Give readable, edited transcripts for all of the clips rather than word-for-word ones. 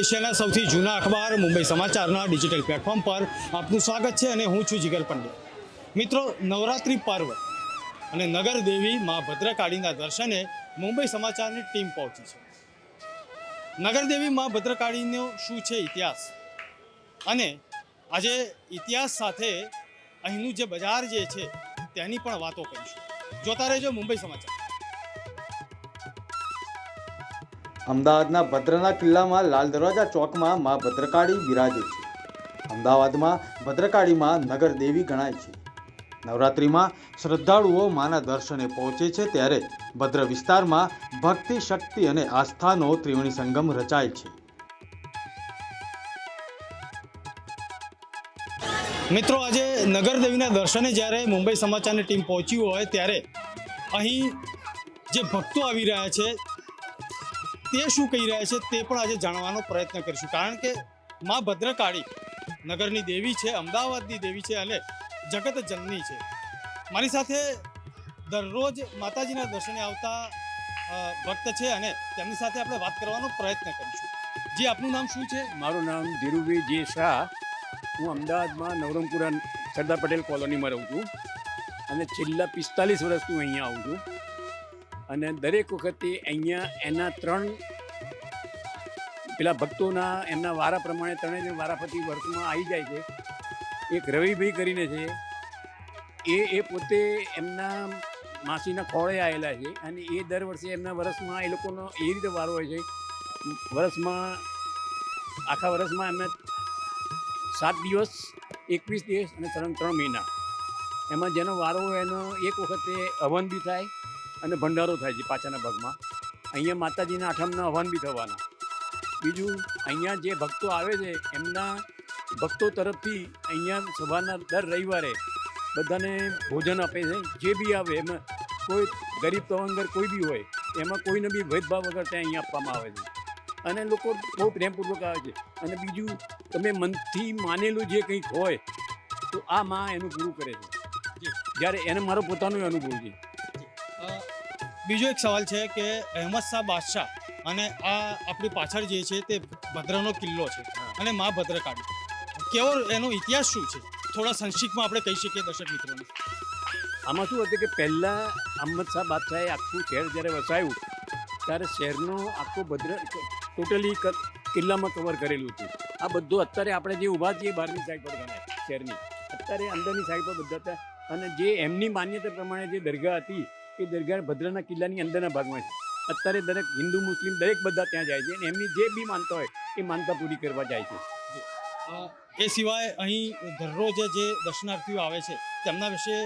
એશિયાના સૌથી જૂના અખબાર મુંબઈ સમાચારના ડિજિટલ પ્લેટફોર્મ પર આપનું સ્વાગત છે અને હું છું જીગર પંડ્યા। મિત્રો, નવરાત્રિ પર્વ અને નગર દેવી મા ભદ્રકાળીના દર્શને મુંબઈ સમાચારની ટીમ પહોંચી છે। નગર દેવી મા ભદ્રકાળીનો શું છે ઇતિહાસ, અને આજે ઇતિહાસ સાથે અહીંનું જે બજાર જે છે તેની પણ વાતો કરીશું। જોતા રહેજો મુંબઈ સમાચાર। અમદાવાદના ભદ્રના કિલ્લામાં લાલ દરવાજા ચોકમાં મા ભદ્રકાળી બિરાજે છે। અમદાવાદમાં ભદ્રકાળીમાં નગર દેવી ગણાય છે। નવરાત્રિમાં શ્રદ્ધાળુઓ માના દર્શને પહોંચે છે, ત્યારે ભદ્ર વિસ્તારમાં ભક્તિ, શક્તિ અને આસ્થાનો ત્રિવેણી સંગમ રચાય છે। મિત્રો, આજે નગર દેવીના દર્શને જ્યારે મુંબઈ સમાચારની ટીમ પહોંચી હોય ત્યારે અહીં જે ભક્તો આવી રહ્યા છે તે શું કહી રહ્યા છે તે પણ આજે જાણવાનો પ્રયત્ન કરીશું, કારણ કે મા ભદ્રકાળી નગરની દેવી છે, અમદાવાદની દેવી છે અને જગત જનની છે। મારી સાથે દરરોજ માતાજીના દર્શને આવતા ભક્ત છે અને તેમની સાથે આપણે વાત કરવાનો પ્રયત્ન કરીશું। જી, આપનું નામ શું છે? મારું નામ ધીરુભાઈ જે શાહ। હું અમદાવાદમાં નવરંગપુરા સરદાર પટેલ કોલોનીમાં રહું છું અને છેલ્લા 45 વર્ષથી હું અહીંયા આવું છું। અને દરેક વખતે અહીંયા એના 3 પેલા ભક્તોના એમના વારા પ્રમાણે 3 જણ વારાફરતી વર્ષમાં આવી જાય છે। એક રવિભાઈ કરીને છે, એ પોતે એમના માસીના ખોળે આવેલા છે અને એ દર વર્ષે એમના વર્ષમાં એ લોકોનો એ રીતે વારો હોય છે। વર્ષમાં આખા વર્ષમાં એમને 7 દિવસ, 21 દિવસ અને 3 મહિના, એમાં જેનો વારો હોય એનો એક વખતે હવન બી થાય અને ભંડારો થાય છે પાછળના ભાગમાં। અહીંયા માતાજીના આઠમના હવન બી થવાના। બીજું, અહીંયા જે ભક્તો આવે છે એમના ભક્તો તરફથી અહીંયા સવારના દર રવિવારે બધાને ભોજન આપે છે। જે બી આવે એમાં કોઈ ગરીબ તવંગર કોઈ બી હોય એમાં કોઈને બી ભેદભાવ વગર ત્યાં અહીંયા આપવામાં આવે છે અને લોકો બહુ પ્રેમપૂર્વક આવે છે। અને બીજું, તમે મનથી માનેલું જે કંઈક હોય તો આ માં એનું પૂરું કરે છે, જ્યારે એને મારો પોતાનો અનુભવ છે। બીજો એક સવાલ છે કે અહેમદ શાહ બાદશાહ અને આ આપણી પાછળ જે છે તે ભદ્રનો કિલ્લો છે અને મા ભદ્રકાળી, કેવો એનો ઇતિહાસ શું છે? થોડા સંક્ષિપ્તમાં આપણે કહી શકીએ દર્શક મિત્રોને। આમાં શું હતું કે પહેલાં અહેમદ શાહ બાદશાહે આખું શહેર જ્યારે વસાયું ત્યારે શહેરનો આખો ટોટલી કિલ્લામાં કવર કરેલું હતું। આ બધું અત્યારે આપણે જે ઊભા છીએ બહારની સાઈડ પર ગણાય શહેરની, અત્યારે અંદરની સાઈડ પર બધા હતા। અને જે એમની માન્યતા પ્રમાણે જે દરગાહ હતી એ દરગાહ ભદ્રના કિલ્લાની અંદરના ભાગમાં છે। અત્યારે દરેક હિન્દુ મુસ્લિમ દરેક બધા ત્યાં જાય છે અને એમની જે બી માનતા હોય એ માનતા પૂરી કરવા જાય છે। એ સિવાય અહીં દરરોજ જે દર્શનાર્થીઓ આવે છે તેમના વિશે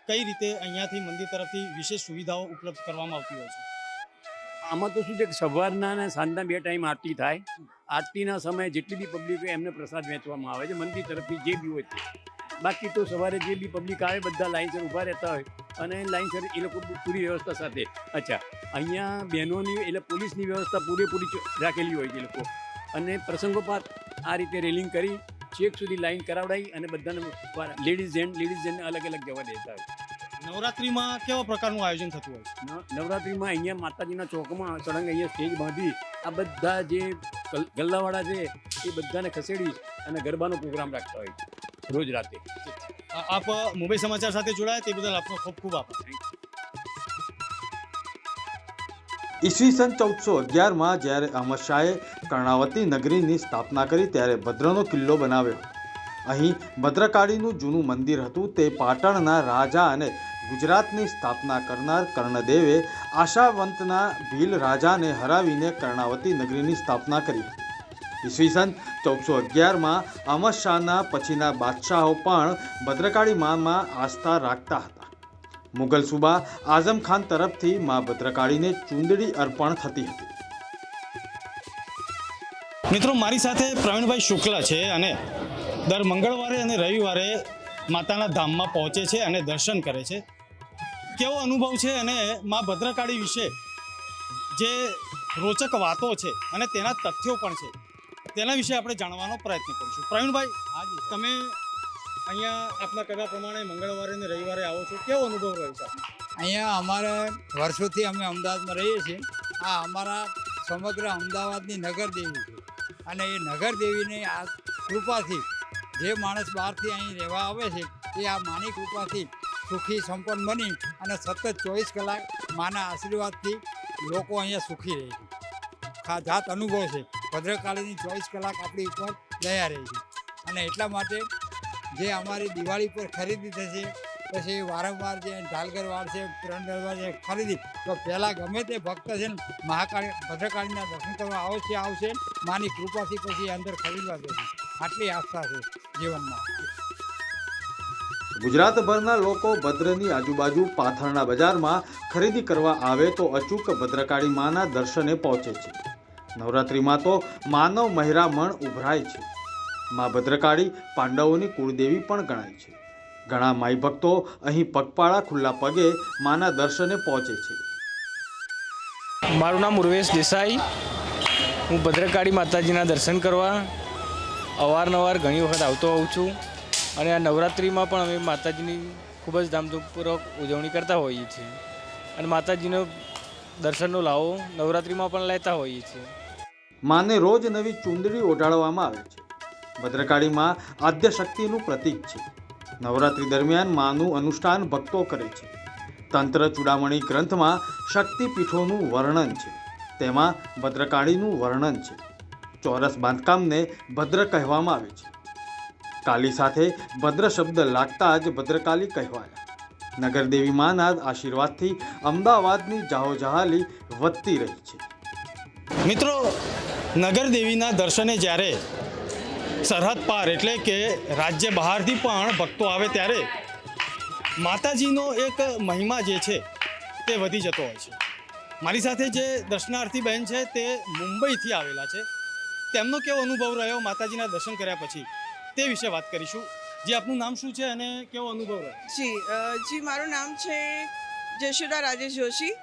કઈ રીતે અહીંયાથી મંદિર તરફથી વિશેષ સુવિધાઓ ઉપલબ્ધ કરવામાં આવતી હોય છે? આમાં તો શું છે કે સવારના અને સાંજના 2 ટાઈમ આરતી થાય। આરતીના સમયે જેટલી બી પબ્લિક હોય એમને પ્રસાદ વહેંચવામાં આવે છે મંદિર તરફથી જે બી હોય તે। બાકી તો સવારે જે બી પબ્લિક આવે બધા લાઇનસર ઊભા રહેતા હોય અને લાઇનસર એ લોકો પૂરી વ્યવસ્થા સાથે। અચ્છા, અહીંયા બહેનોની એટલે પોલીસની વ્યવસ્થા પૂરેપૂરી રાખેલી હોય છે લોકો, અને પ્રસંગોપાત આ રીતે રેલિંગ કરી છેક સુધી લાઈન કરાવડાવી અને બધાને લેડીઝ જેન્ટને અલગ અલગ જવા દેતા હોય। નવરાત્રિમાં કેવા પ્રકારનું આયોજન થતું હોય છે? નવરાત્રિમાં અહીંયા માતાજીના ચોકમાં સળંગ અહીંયા સ્ટેજ બાંધી આ બધા જે ગલ્લાવાળા છે એ બધાને ખસેડી અને ગરબાનો પ્રોગ્રામ રાખતા હોય રોજ રાતે। આપ મુંબઈ સમાચાર સાથે જોડાયા તે બદલ આપનો ખૂબ ખૂબ આભાર। ઈસવીસન 1411માં જ્યારે અહમદ શાહે કર્ણાવતી નગરીની સ્થાપના કરી ત્યારે ભદ્રનો કિલ્લો બનાવ્યો। અહીં ભદ્રકાળીનું જૂનું મંદિર હતું। તે પાટણના રાજા અને ગુજરાતની સ્થાપના કરનાર કર્ણદેવે આશાવંતના ભીલ રાજાને હરાવીને કર્ણાવતી નગરીની સ્થાપના કરી હતી। ઈસવીસન 1411માં અહમદ શાહના પછીના બાદશાહો પણ ભદ્રકાળી મામાં આસ્થા રાખતા હતા। મુગલ સુબા આઝમ ખાન તરફથી મા ભદ્રકાળીને ચૂંદડી અર્પણ થતી હતી। મિત્રો, મારી સાથે પ્રવીણભાઈ શુક્લા છે અને દર મંગળવારે અને રવિવારે માતાના ધામમાં પહોંચે છે અને દર્શન કરે છે। કેવો અનુભવ છે અને મા ભદ્રકાળી વિશે જે રોચક વાતો છે અને તેના તથ્યો પણ છે તેના વિશે આપણે જાણવાનો પ્રયત્ન કરીશું। પ્રવીણભાઈ, તમે અહીંયા આપના કહેવા પ્રમાણે મંગળવારે અને રવિવારે આવો છો, કેવો અનુભવ રહ્યો છે? અહીંયા અમારે વર્ષોથી અમે અમદાવાદમાં રહીએ છીએ। આ અમારા સમગ્ર અમદાવાદની નગર દેવી છે। અને એ નગરદેવીની આ કૃપાથી જે માણસ બહારથી અહીં રહેવા આવે છે એ આ માની કૃપાથી સુખી સંપન્ન બની અને સતત 24 કલાક માના આશીર્વાદથી લોકો અહીંયા સુખી રહે છે. જાત અનુભવ છે ભદ્રકાળીની 24 કલાક આપણી ઉપર દયા રહે છે. અને એટલા માટે જે અમારી દિવાળી પર ખરીદી થશે પછી વારંવાર જે ઢાલગરવાડ છે ત્રણ છે ખરીદી તો પહેલાં ગમે તે ભક્ત છે ને મહાકાળી ભદ્રકાળીના દર્શન કરવા આવશે માની કૃપાથી પછી અંદર ખરીદવા જશે. આટલી આસ્થા છે જીવનમાં. ગુજરાતભરના લોકો ભદ્રની આજુબાજુ પાથરના બજારમાં ખરીદી કરવા આવે તો અચૂક ભદ્રકાળી માના દર્શને પહોંચે છે. નવરાત્રિમાં તો માનવ મહેરામણ ઉભરાય છે. મા ભદ્રકાળી પાંડવોની કુળદેવી પણ ગણાય છે. ઘણા માઈ ભક્તો અહીં પગપાળા ખુલ્લા પગે માના દર્શને પહોંચે છે. મારું નામ ઉર્વેશ દેસાઈ. હું ભદ્રકાળી માતાજીના દર્શન કરવા અવારનવાર ઘણી વખત આવતો હોઉં છું અને આ નવરાત્રિમાં પણ અમે માતાજીની ખૂબ જ ધામધૂમપૂર્વક ઉજવણી કરતા હોઈએ છીએ અને માતાજીનો દર્શનનો લાવો નવરાત્રિમાં પણ લેતા હોઈએ છીએ. માને રોજ નવી ચૂંદડી ઓઢાડવામાં આવે છે. ભદ્રકાળી માં આદ્ય શક્તિનું પ્રતીક છે. નવરાત્રિ દરમિયાન માનું અનુષ્ઠાન ભક્તો કરે છે. તંત્ર ચૂડામણી ગ્રંથમાં શક્તિપીઠોનું વર્ણન છે. તેમાં ભદ્રકાળીનું વર્ણન છે. ચોરસ બાંધકામને ભદ્ર કહેવામાં આવે છે. કાલી સાથે ભદ્ર શબ્દ લાગતા જ ભદ્રકાળી કહેવાયા. નગરદેવી માના આશીર્વાદથી અમદાવાદની જાહોજહાલી વધતી રહી છે. મિત્રો, નગરદેવીના દર્શને જ્યારે સરહદ પાર એટલે કે રાજ્ય બહારથી પણ ભક્તો આવે ત્યારે માતાજીનો એક મહિમા જે છે તે વધી જતો હોય છે. મારી સાથે જે દર્શનાર્થી બહેન છે તે મુંબઈથી આવેલા છે. તેમનો કેવો અનુભવ રહ્યો માતાજીના દર્શન કર્યા પછી તે વિશે વાત કરીશું. જે આપનું નામ શું છે અને કેવો અનુભવ રહ્યો? જી મારું નામ છે જશોદા રાજેશ જોશી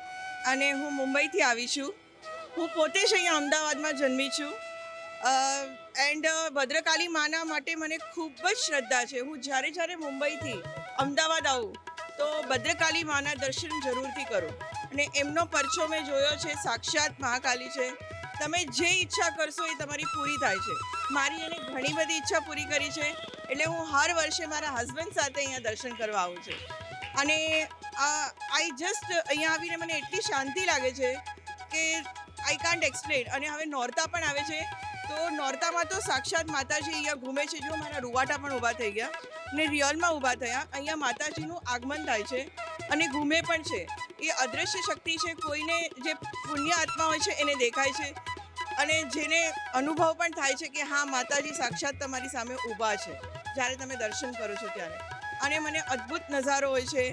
અને હું મુંબઈથી આવી છું. હું પોતે જ અહીંયા અમદાવાદમાં જન્મી છું એન્ડ ભદ્રકાળી માના માટે મને ખૂબ જ શ્રદ્ધા છે. હું જ્યારે મુંબઈથી અમદાવાદ આવું તો ભદ્રકાળી માના દર્શન જરૂરથી કરું અને એમનો પરચો મેં જોયો છે. સાક્ષાત મહાકાલી છે. તમે જે ઈચ્છા કરશો એ તમારી પૂરી થાય છે. મારી એને ઘણી બધી ઈચ્છા પૂરી કરી છે એટલે હું હર વર્ષે મારા હસબન્ડ સાથે અહીંયા દર્શન કરવા આવું છું અને અહીંયા આવીને મને એટલી શાંતિ લાગે છે કે આઈ કાન્ટ એક્સપ્લેન. અને હવે નોરતા પણ આવે છે તો નોરતામાં તો સાક્ષાત માતાજી અહીંયા ઘૂમે છે. જો મારા રૂવાટા પણ ઊભા થઈ ગયા ને રિયલમાં ઊભા થયા. અહીંયા માતાજીનું આગમન થાય છે અને ઘૂમે પણ છે. એ અદૃશ્ય શક્તિ છે. કોઈને જે પુણ્ય આત્મા હોય છે એને દેખાય છે અને જેને અનુભવ પણ થાય છે કે હા માતાજી સાક્ષાત તમારી સામે ઊભા છે જ્યારે તમે દર્શન કરો છો ત્યારે. અને મને અદ્ભુત નજારો હોય છે.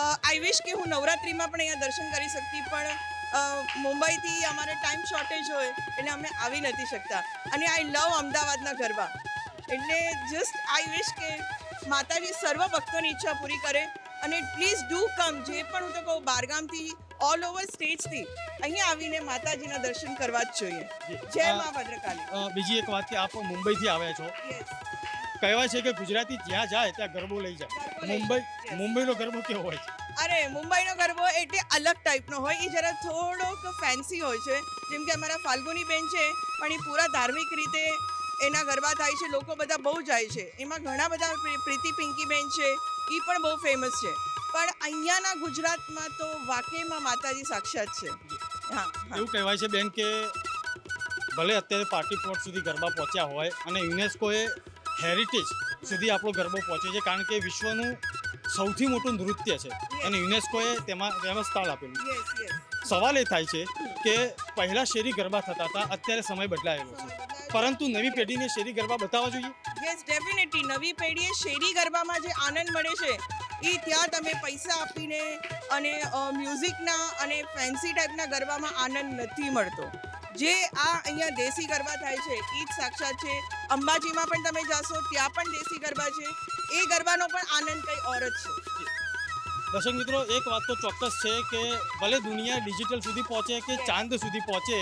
આઈ વિશ કે હું નવરાત્રિમાં પણ અહીંયા દર્શન કરી શકતી પણ મુંબઈથી અમારે ટાઈમ શોર્ટેજ હોય એટલે અમે આવી નથી શકતા. અને આઈ લવ અમદાવાદના ગરબા એટલે જસ્ટ આઈ વિશ કે માતાજી સર્વ ભક્તોની ઈચ્છા પૂરી કરે અને પ્લીઝ ડુ કમ. જે પણ હું તો કહું બહારગામથી ઓલ ઓવર સ્ટેટ્સથી અહીંયા આવીને માતાજીના દર્શન કરવા જ જોઈએ. જય મા ભદ્રકાળી. બીજી એક વાત કે આપ મુંબઈથી આવ્યા છો. કહેવાય છે કે ગુજરાતી જ્યાં જાય ત્યાં ગરબો લઈ જાય. મુંબઈનો ગરબો કેવો હોય છે? અરે મુંબઈનો ગરબો એટલે અલગ ટાઈપનો હોય. એ જરા થોડોક ફેન્સી હોય છે. જેમ કે અમારા ફાલ્ગુની બેન છે પણ એ પૂરા ધાર્મિક રીતે એના ગરબા થાય છે. લોકો બધા બહુ જાય છે. એમાં ઘણા બધા પ્રીતિ પિંકી બેન છે એ પણ બહુ ફેમસ છે. પણ અહીંયાના ગુજરાતમાં તો વાકેમાં માતાજી સાક્ષાત છે. હા, એવું કહેવાય છે બેન કે ભલે અત્યારે પાર્ટી પ્લોટ સુધી ગરબા પહોંચ્યા હોય અને યુનેસ્કોએ હેરિટેજ સુધી આપણો ગરબો પહોંચે છે કારણ કે વિશ્વનું સૌથી મોટું નૃત્ય છે અને યુનેસ્કોએ તેમાં સ્થળ આપેલું છે. સવાલ એ થાય છે કે પહેલાં શેરી ગરબા થતા હતા, અત્યારે સમય બદલાયેલો છે, પરંતુ નવી પેઢીને શેરી ગરબા બતાવવા જોઈએ. Yes definitely. નવી પેઢીએ શેરી ગરબામાં જે આનંદ મળે છે એ ત્યાં તમે પૈસા આપીને અને મ્યુઝિકના અને ફેન્સી ટાઈપના ગરબામાં આનંદ નથી મળતો. જે આ અહીંયા દેશી ગરબા થાય છે એ જ સાક્ષાત છે. અંબાજીમાં પણ તમે જાશો ત્યાં પણ દેશી ગરબા છે. એ ગરબાનો પણ આનંદ કંઈ ઓર જ છે. દર્શક મિત્રો, એક વાત તો ચોક્કસ છે કે ભલે દુનિયા ડિજિટલ સુધી પહોંચે કે ચાંદ સુધી પહોંચે,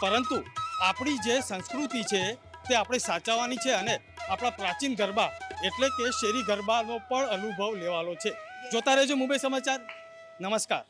પરંતુ આપણી જે સંસ્કૃતિ છે તે આપણે સાચવવાની છે અને આપણા પ્રાચીન ગરબા એટલે કે શેરી ગરબાનો પણ અનુભવ લેવાનો છે. જોતા રહેજો મુંબઈ સમાચાર. નમસ્કાર.